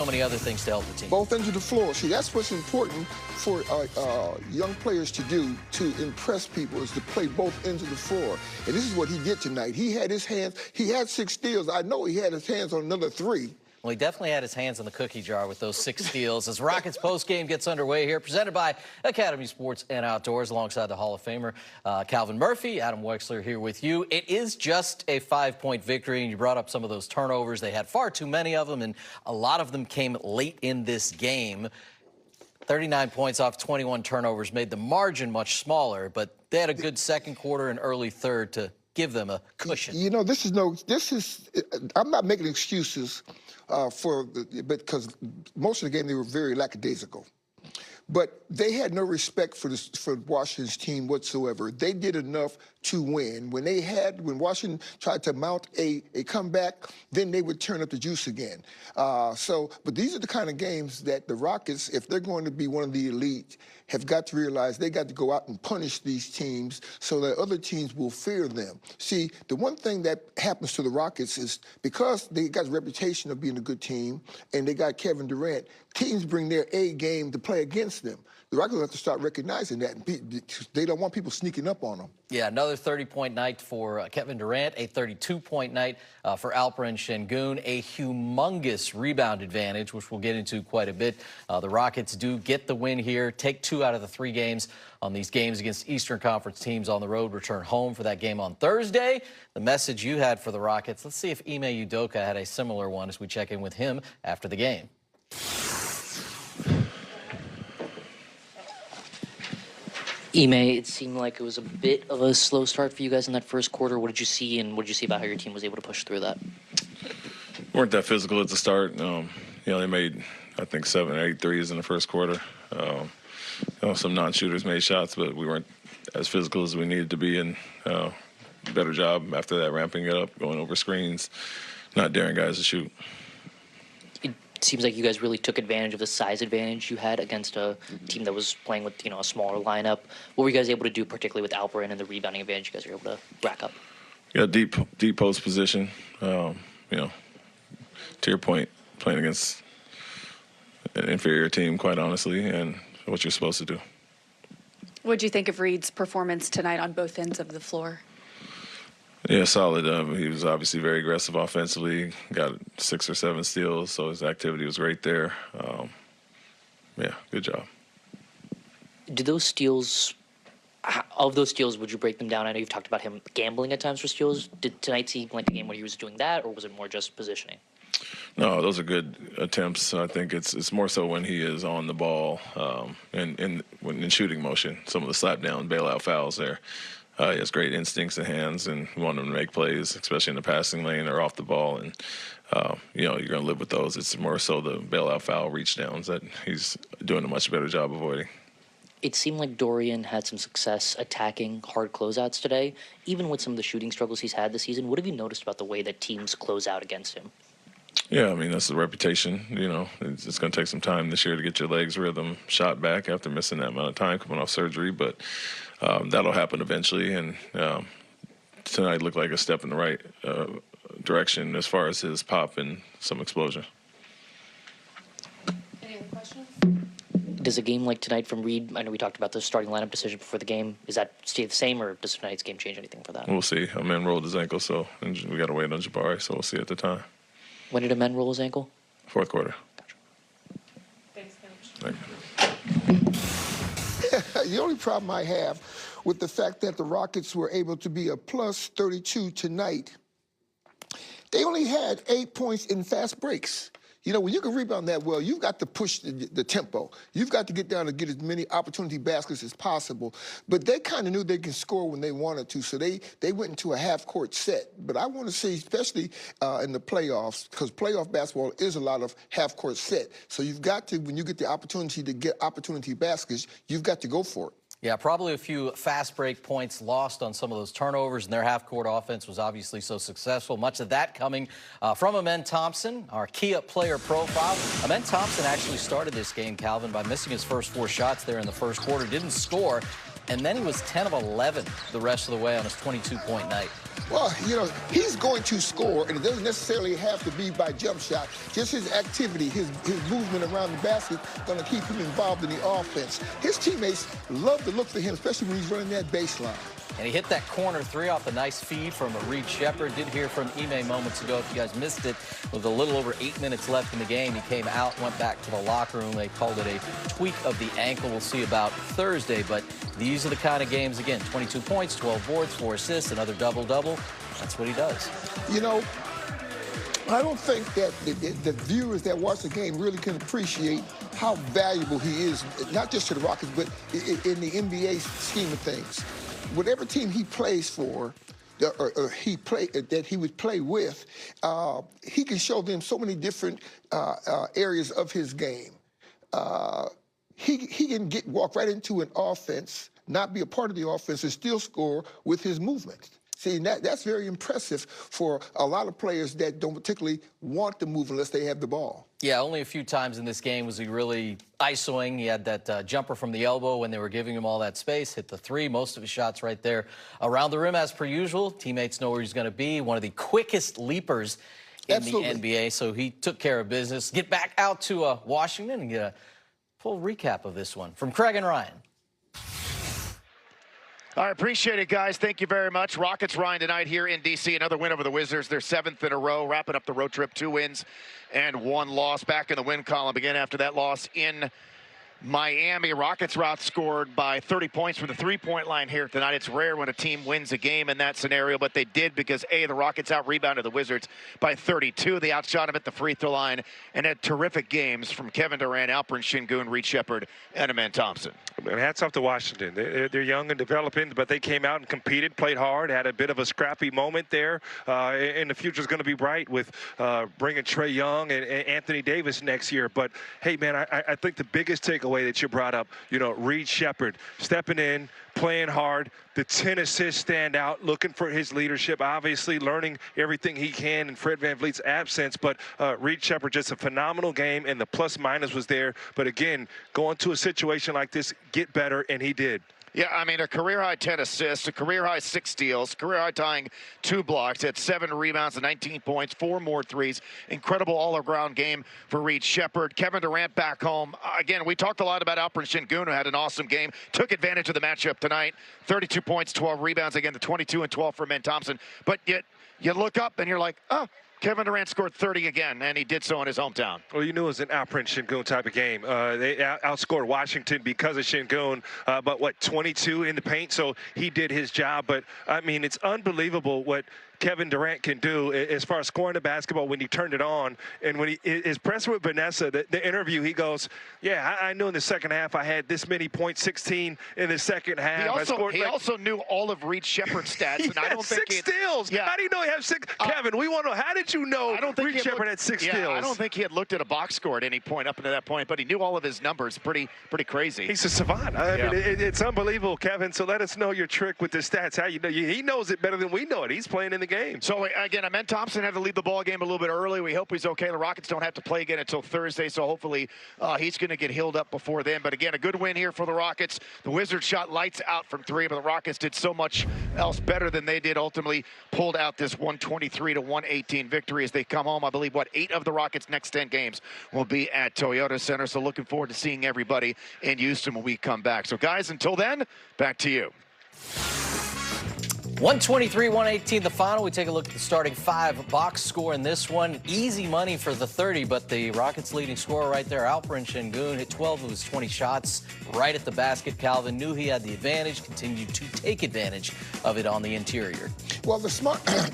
so many other things to help the team. Both ends of the floor. See, that's what's important for young players to do to impress people, is to play both ends of the floor. And this is what he did tonight. He had his hands, he had 6 steals. I know he had his hands on another 3. Well, he definitely had his hands in the cookie jar with those 6 steals. As Rockets postgame gets underway here, presented by Academy Sports and Outdoors, alongside the Hall of Famer Calvin Murphy. Adam Wexler here with you. It is just a 5-point victory, and you brought up some of those turnovers. They had far too many of them, and a lot of them came late in this game. 39 points off 21 turnovers made the margin much smaller, but they had a good second quarter and early third to give them a cushion. You know, I'm not making excuses because most of the game they were very lackadaisical. But they had no respect for Washington's team whatsoever. They did enough to win. When Washington tried to mount a comeback, then they would turn up the juice again. But these are the kind of games that the Rockets, if they're going to be one of the elite, have got to realize they got to go out and punish these teams so that other teams will fear them. See, the one thing that happens to the Rockets is because they got a reputation of being a good team and they got Kevin Durant, teams bring their A game to play against them. The Rockets have to start recognizing that. They don't want people sneaking up on them. Yeah, another 30-point night for Kevin Durant, a 32-point night for Alperen Sengun, a humongous rebound advantage, which we'll get into quite a bit. The Rockets do get the win here, take 2 out of the 3 games on these games against Eastern Conference teams on the road, return home for that game on Thursday. The message you had for the Rockets, let's see if Ime Udoka had a similar one as we check in with him after the game. Ime, it seemed like it was a bit of a slow start for you guys in that first quarter. What did you see, and what did you see about how your team was able to push through that? Weren't that physical at the start. They made, I think, 7 or 8 threes in the first quarter. Some non-shooters made shots, but we weren't as physical as we needed to be, and better job after that, ramping it up, going over screens, not daring guys to shoot. It seems like you guys really took advantage of the size advantage you had against a team that was playing with, a smaller lineup. What were you guys able to do, particularly with Alperen and the rebounding advantage you guys were able to rack up? Yeah, deep post position. To your point, playing against an inferior team, quite honestly, and what you're supposed to do. What did you think of Reed's performance tonight on both ends of the floor? Yeah, solid. He was obviously very aggressive offensively, got 6 or 7 steals, so his activity was great there. Yeah, good job. Did those steals, of those steals, would you break them down? I know you've talked about him gambling at times for steals. Did tonight seem like a game where he was doing that, or was it more just positioning? No, those are good attempts. I think it's more so when he is on the ball and when in shooting motion, some of the slap down, bailout fouls there. He has great instincts and hands, and we want him to make plays, especially in the passing lane or off the ball. And, you're going to live with those. It's more so the bailout foul reach downs that he's doing a much better job avoiding. It seemed like Dorian had some success attacking hard closeouts today, even with some of the shooting struggles he's had this season. What have you noticed about the way that teams close out against him? Yeah, I mean, that's the reputation. It's going to take some time this year to get your legs rhythm shot back after missing that amount of time coming off surgery, but that'll happen eventually. And tonight looked like a step in the right direction as far as his pop and some explosion. Any other questions? Does a game like tonight from Reed, I know we talked about the starting lineup decision before the game, is that stay the same, or does tonight's game change anything for that? We'll see. A man rolled his ankle, and we got to wait on Jabari, so we'll see at the time. When did a man roll his ankle? Fourth quarter. Gotcha. Thanks, Coach. Thank you. The only problem I have with the fact that the Rockets were able to be a plus 32 tonight, they only had 8 points in fast breaks. When you can rebound that well, you've got to push the tempo. You've got to get down and get as many opportunity baskets as possible. But they kind of knew they could score when they wanted to, so they went into a half-court set. But I want to see, especially in the playoffs, because playoff basketball is a lot of half-court set. So you've got to, when you get the opportunity to get opportunity baskets, you've got to go for it. Yeah, probably a few fast break points lost on some of those turnovers, and their half-court offense was obviously so successful. Much of that coming from Amen Thompson, our key up player profile. Amen Thompson actually started this game, Calvin, by missing his first 4 shots there in the first quarter, didn't score, and then he was 10 of 11 the rest of the way on his 22-point night. Well, he's going to score, and it doesn't necessarily have to be by jump shot. Just his activity, his movement around the basket, going to keep him involved in the offense. His teammates love to look for him, especially when he's running that baseline. And he hit that corner three off a nice feed from Reed Shepherd. Did hear from Ime moments ago, if you guys missed it, with a little over 8 minutes left in the game. He came out, went back to the locker room. They called it a tweak of the ankle. We'll see about Thursday, but these are the kind of games, again, 22 points, 12 boards, 4 assists, another double-double. That's what he does. I don't think that the viewers that watch the game really can appreciate how valuable he is, not just to the Rockets, but in the NBA scheme of things. Whatever team he plays for, or that he would play with, he can show them so many different areas of his game. He can walk right into an offense, not be a part of the offense, and still score with his movement. See, that's very impressive for a lot of players that don't particularly want to move unless they have the ball. Yeah, only a few times in this game was he really ISOing. He had that jumper from the elbow when they were giving him all that space, hit the three, most of his shots right there around the rim as per usual. Teammates know where he's going to be. One of the quickest leapers in Absolutely. the NBA, so he took care of business. Get back out to Washington and get a full recap of this one from Craig and Ryan. All right, appreciate it, guys. Thank you very much. Rockets Ryan tonight here in D.C. Another win over the Wizards. Their 7th in a row, wrapping up the road trip. 2 wins and 1 loss. Back in the win column again after that loss in Miami. Rockets were outscored by 30 points from the three-point line here tonight. It's rare when a team wins a game in that scenario, but they did because, A, the Rockets out-rebounded the Wizards by 32. They outshot them at the free throw line and had terrific games from Kevin Durant, Alperen Sengun, Reed Shepherd, and Amen Thompson. And hats off to Washington. They're young and developing, but they came out and competed, played hard, had a bit of a scrappy moment there. And the future's going to be bright with bringing Trae Young and Anthony Davis next year. But, hey, man, I think the biggest takeaway that you brought up, Reed Shepherd stepping in, playing hard, the 10 assists stand out, looking for his leadership, obviously learning everything he can in Fred VanVleet's absence. But Reed Shepherd, just a phenomenal game, and the plus-minus was there. But, again, going to a situation like this, get better, and he did. Yeah, I mean, a career-high 10 assists, a career-high 6 steals, career-high tying 2 blocks, had 7 rebounds and 19 points, 4 more threes. Incredible all-around game for Reed Shepherd. Kevin Durant back home. Again, we talked a lot about Alperen Sengun, who had an awesome game. Took advantage of the matchup tonight. 32 points, 12 rebounds. Again, the 22 and 12 for Amen Thompson. But yet, you look up and you're like, oh, Kevin Durant scored 30 again, and he did so in his hometown. Well, you knew it was an Alperen Sengun type of game. They outscored Washington because of Sengun, but 22 in the paint, so he did his job. But, I mean, it's unbelievable what Kevin Durant can do as far as scoring the basketball when he turned it on. And when he is pressed with Vanessa, the interview, he goes, yeah, I knew in the second half I had this many points, 16 in the second half. He also knew all of Reed Shepherd's stats. And I don't think 6 steals. Yeah. How do you know he had 6? Kevin, we want to know, how did you know Reed Shepherd had 6 steals? I don't think he had looked at a box score at any point up until that point, but he knew all of his numbers. Pretty crazy. He's a savant. I mean, it's unbelievable, Kevin. So let us know your trick with the stats. How you know? He knows it better than we know it. He's playing in the game. So, again, Amen Thompson had to leave the ball game a little bit early. We hope he's okay. The Rockets don't have to play again until Thursday, so hopefully he's going to get healed up before then. But, again, a good win here for the Rockets. The Wizards shot lights out from 3, but the Rockets did so much else better than they did. Ultimately pulled out this 123-118 victory as they come home. I believe, 8 of the Rockets' next 10 games will be at Toyota Center. So looking forward to seeing everybody in Houston when we come back. So, guys, until then, back to you. 123-118 the final. We take a look at the starting 5 box score in this one. Easy money for the 30, but the Rockets' leading scorer right there, Alperen Sengun, hit 12 of his 20 shots right at the basket. Calvin knew he had the advantage, continued to take advantage of it on the interior. Well, the smartest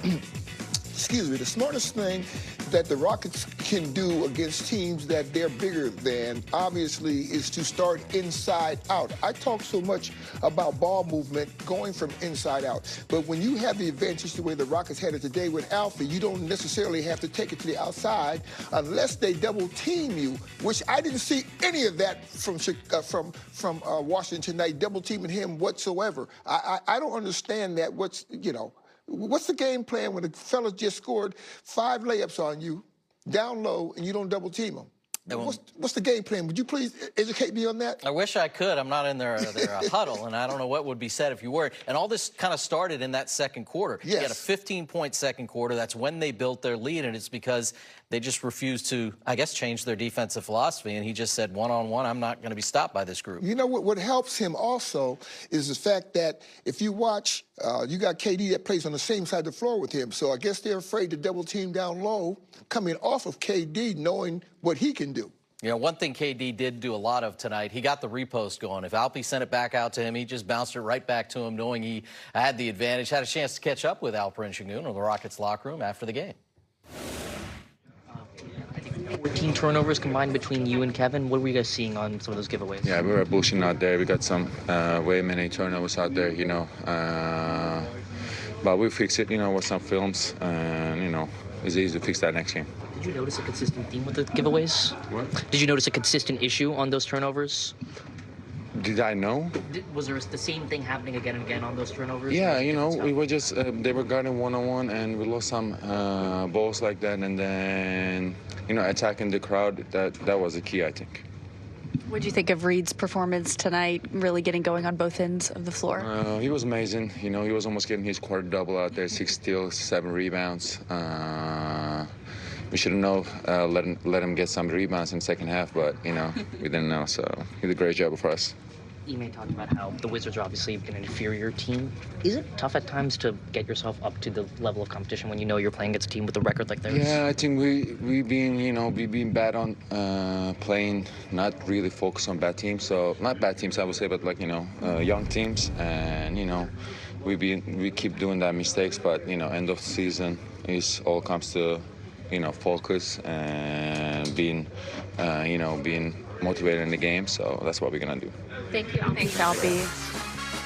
thing that the Rockets can do against teams that they're bigger than, obviously, is to start inside out. I talk so much about ball movement going from inside out, but when you have the advantage the way the Rockets had it today with Alpha, you don't necessarily have to take it to the outside unless they double team you, which I didn't see any of that from Washington tonight, double teaming him whatsoever. I don't understand that. What's the game plan when the fella just scored 5 layups on you, down low, and you don't double team him? What's the game plan? Would you please educate me on that? I wish I could. I'm not in their huddle, and I don't know what would be said if you were. And all this kind of started in that second quarter. Yes. You had a 15-point second quarter. That's when they built their lead, and it's because they just refused to, I guess, change their defensive philosophy. And he just said, one-on-one, I'm not going to be stopped by this group. You know what helps him also is the fact that if you watch, you got KD that plays on the same side of the floor with him. So I guess they're afraid to double team down low, coming off of KD, knowing what he can do. You know, one thing KD did do a lot of tonight, he got the repost going. If Alpi sent it back out to him, he just bounced it right back to him, knowing he had the advantage, had a chance to catch up with Alperen Sengun in the Rockets locker room after the game. 14 turnovers combined between you and Kevin. What were you guys seeing on some of those giveaways? Yeah, we were bullshitting out there. We got some way many turnovers out there, you know. But we fix it, you know, with some films, and, you know, it's easy to fix that next game. Did you notice a consistent theme with the giveaways? What? Did you notice a consistent issue on those turnovers? Did I know? Was there the same thing happening again and again on those turnovers? Yeah, you know, we were just, they were guarding one-on-one, and we lost some balls like that, and then, you know, attacking the crowd, that was the key, I think. What did you think of Reed's performance tonight, really getting going on both ends of the floor? He was amazing. You know, he was almost getting his quarter double out there, 6 steals, 7 rebounds. We should have known, let him get some rebounds in the second half, but, you know, we didn't know, so he did a great job for us. Ime talked about how the Wizards are obviously an inferior team. Is it tough at times to get yourself up to the level of competition when you know you're playing against a team with a record like theirs? Yeah, I think we been bad on playing, not really focused on bad teams. So not bad teams, I would say, but like, you know, young teams, and, you know, we keep doing that mistakes. But, you know, end of the season is all comes to, you know, focus and being motivated in the game. So that's what we're gonna do. Thank you. Thanks, Alpi.